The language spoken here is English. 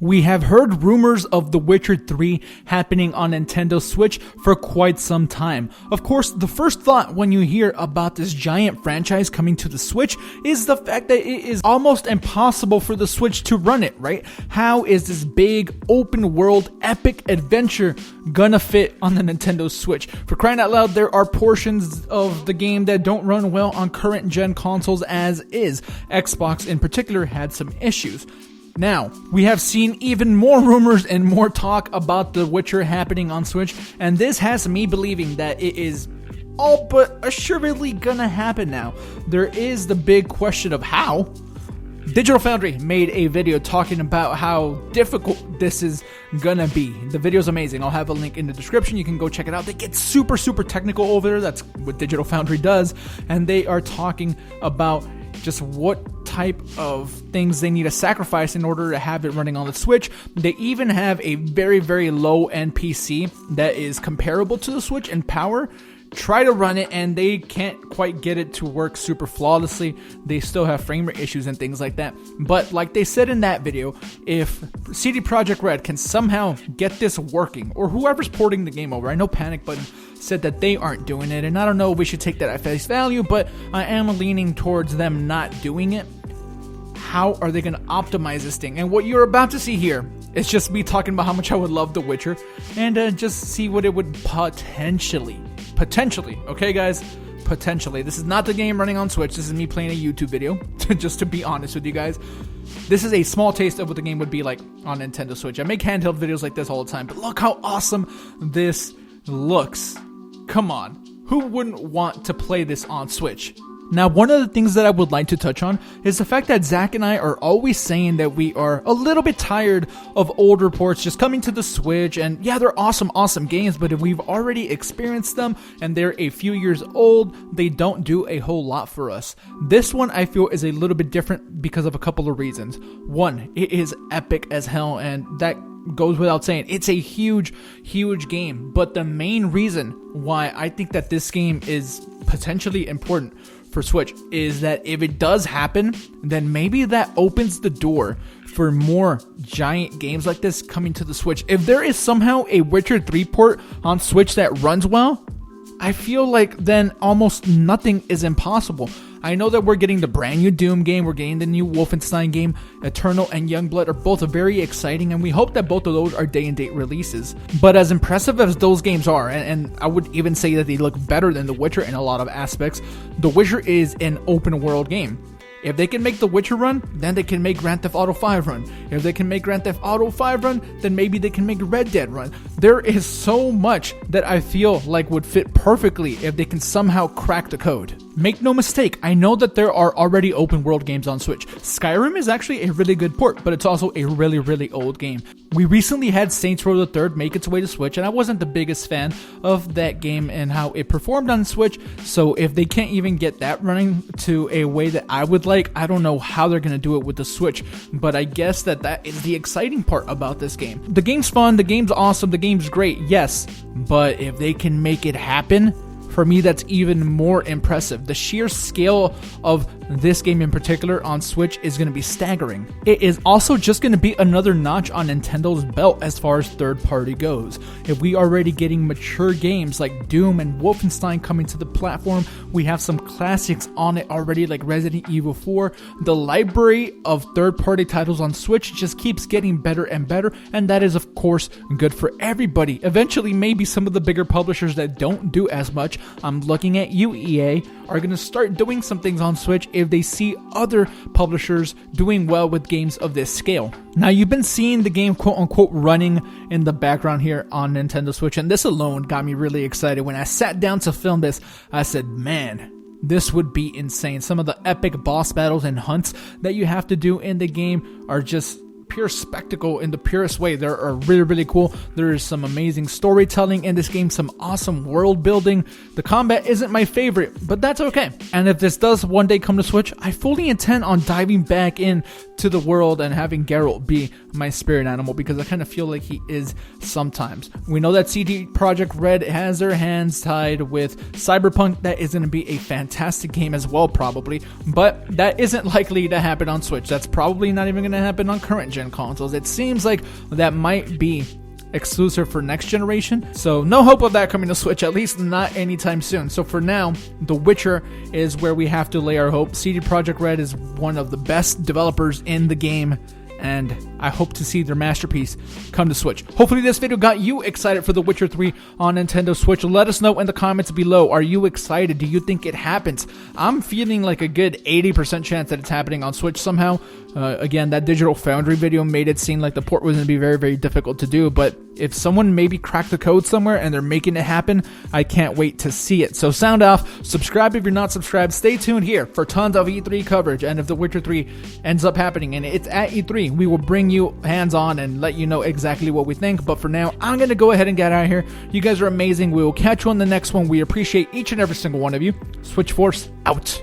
We have heard rumors of The Witcher 3 happening on Nintendo Switch for quite some time. Of course, the first thought when you hear about this giant franchise coming to the Switch is the fact that it is almost impossible for the Switch to run it, right? How is this big, open world, epic adventure gonna fit on the Nintendo Switch? For crying out loud, there are portions of the game that don't run well on current gen consoles as is. Xbox in particular had some issues. Now, we have seen even more rumors and more talk about The Witcher happening on Switch, and this has me believing that it is all but assuredly gonna happen now. There is the big question of how. Digital Foundry made a video talking about how difficult this is gonna be. The video is amazing. I'll have a link in the description. You can go check it out. They get super technical over there. That's what Digital Foundry does. And they are talking about just what type of things they need to sacrifice in order to have it running on the Switch. They even have a very low end PC that is comparable to the Switch in power. Try to run it and they can't quite get it to work super flawlessly. They still have frame rate issues and things like that. But like they said in that video, if CD Projekt Red can somehow get this working, or whoever's porting the game over, I know Panic Button said that they aren't doing it, and I don't know if we should take that at face value, but I am leaning towards them not doing it. How are they going to optimize this thing? And what you're about to see here is just me talking about how much I would love The Witcher, and just see what it would potentially, okay guys, potentially. This is not the game running on Switch. This is me playing a YouTube video, just to be honest with you guys. This is a small taste of what the game would be like on Nintendo Switch. I make handheld videos like this all the time, but look how awesome this looks. Come on, who wouldn't want to play this on Switch? Now, one of the things that I would like to touch on is the fact that Zach and I are always saying that we are a little bit tired of old reports just coming to the Switch, and yeah, they're awesome games, but if we've already experienced them and they're a few years old, they don't do a whole lot for us. This one I feel is a little bit different because of a couple of reasons. One, it is epic as hell, and that goes without saying. It's a huge game, but the main reason why I think that this game is potentially important for Switch is that if it does happen, then maybe that opens the door for more giant games like this coming to the Switch. If there is somehow a Witcher 3 port on Switch that runs well, I feel like then almost nothing is impossible. I know that we're getting the brand new Doom game, we're getting the new Wolfenstein game, Eternal and Youngblood are both very exciting, and we hope that both of those are day-and-date releases. But as impressive as those games are, and I would even say that they look better than The Witcher in a lot of aspects, The Witcher is an open-world game. If they can make The Witcher run, then they can make Grand Theft Auto 5 run. If they can make Grand Theft Auto 5 run, then maybe they can make Red Dead run. There is so much that I feel like would fit perfectly if they can somehow crack the code. Make no mistake, I know that there are already open world games on Switch. Skyrim is actually a really good port, but it's also a really old game. We recently had Saints Row the Third make its way to Switch, and I wasn't the biggest fan of that game and how it performed on Switch, so if they can't even get that running to a way that I would like, I don't know how they're going to do it with the Switch, but I guess that is the exciting part about this game. The game's fun, the game's awesome, the game's great, yes, but if they can make it happen, for me, that's even more impressive. The sheer scale of this game in particular on Switch is going to be staggering. It is also just going to be another notch on Nintendo's belt as far as third party goes. If we are already getting mature games like Doom and Wolfenstein coming to the platform, we have some classics on it already like Resident Evil 4. The library of third party titles on Switch just keeps getting better and better, and that is of course good for everybody. Eventually, maybe some of the bigger publishers that don't do as much, I'm looking at you, EA, are going to start doing some things on Switch if they see other publishers doing well with games of this scale. Now, you've been seeing the game quote-unquote running in the background here on Nintendo Switch, and this alone got me really excited. When I sat down to film this, I said, man, this would be insane. Some of the epic boss battles and hunts that you have to do in the game are just pure spectacle in the purest way. They are really cool. There is some amazing storytelling in this game, some awesome world building. The combat isn't my favorite, but that's okay. And if this does one day come to Switch, I fully intend on diving back in to the world and having Geralt be my spirit animal, because I kind of feel like he is sometimes. We know that CD Projekt Red has their hands tied with Cyberpunk. That is going to be a fantastic game as well, probably, but that isn't likely to happen on Switch. That's probably not even going to happen on current gen consoles. It seems like that might be exclusive for next generation, so no hope of that coming to Switch, at least not anytime soon. So for now, The Witcher is where we have to lay our hope. CD Projekt Red is one of the best developers in the game, and I hope to see their masterpiece come to Switch. Hopefully this video got you excited for The Witcher 3 on Nintendo Switch. Let us know in the comments below. Are you excited? Do you think it happens? I'm feeling like a good 80% chance that it's happening on Switch somehow. Again, that Digital Foundry video made it seem like the port was going to be very, very difficult to do, but if someone maybe cracked the code somewhere and they're making it happen, I can't wait to see it. So sound off, subscribe if you're not subscribed, stay tuned here for tons of E3 coverage, and if The Witcher 3 ends up happening and it's at E3, we will bring you hands-on and let you know exactly what we think. But for now, I'm going to go ahead and get out of here. You guys are amazing. We will catch you on the next one. We appreciate each and every single one of you. Switch Force out.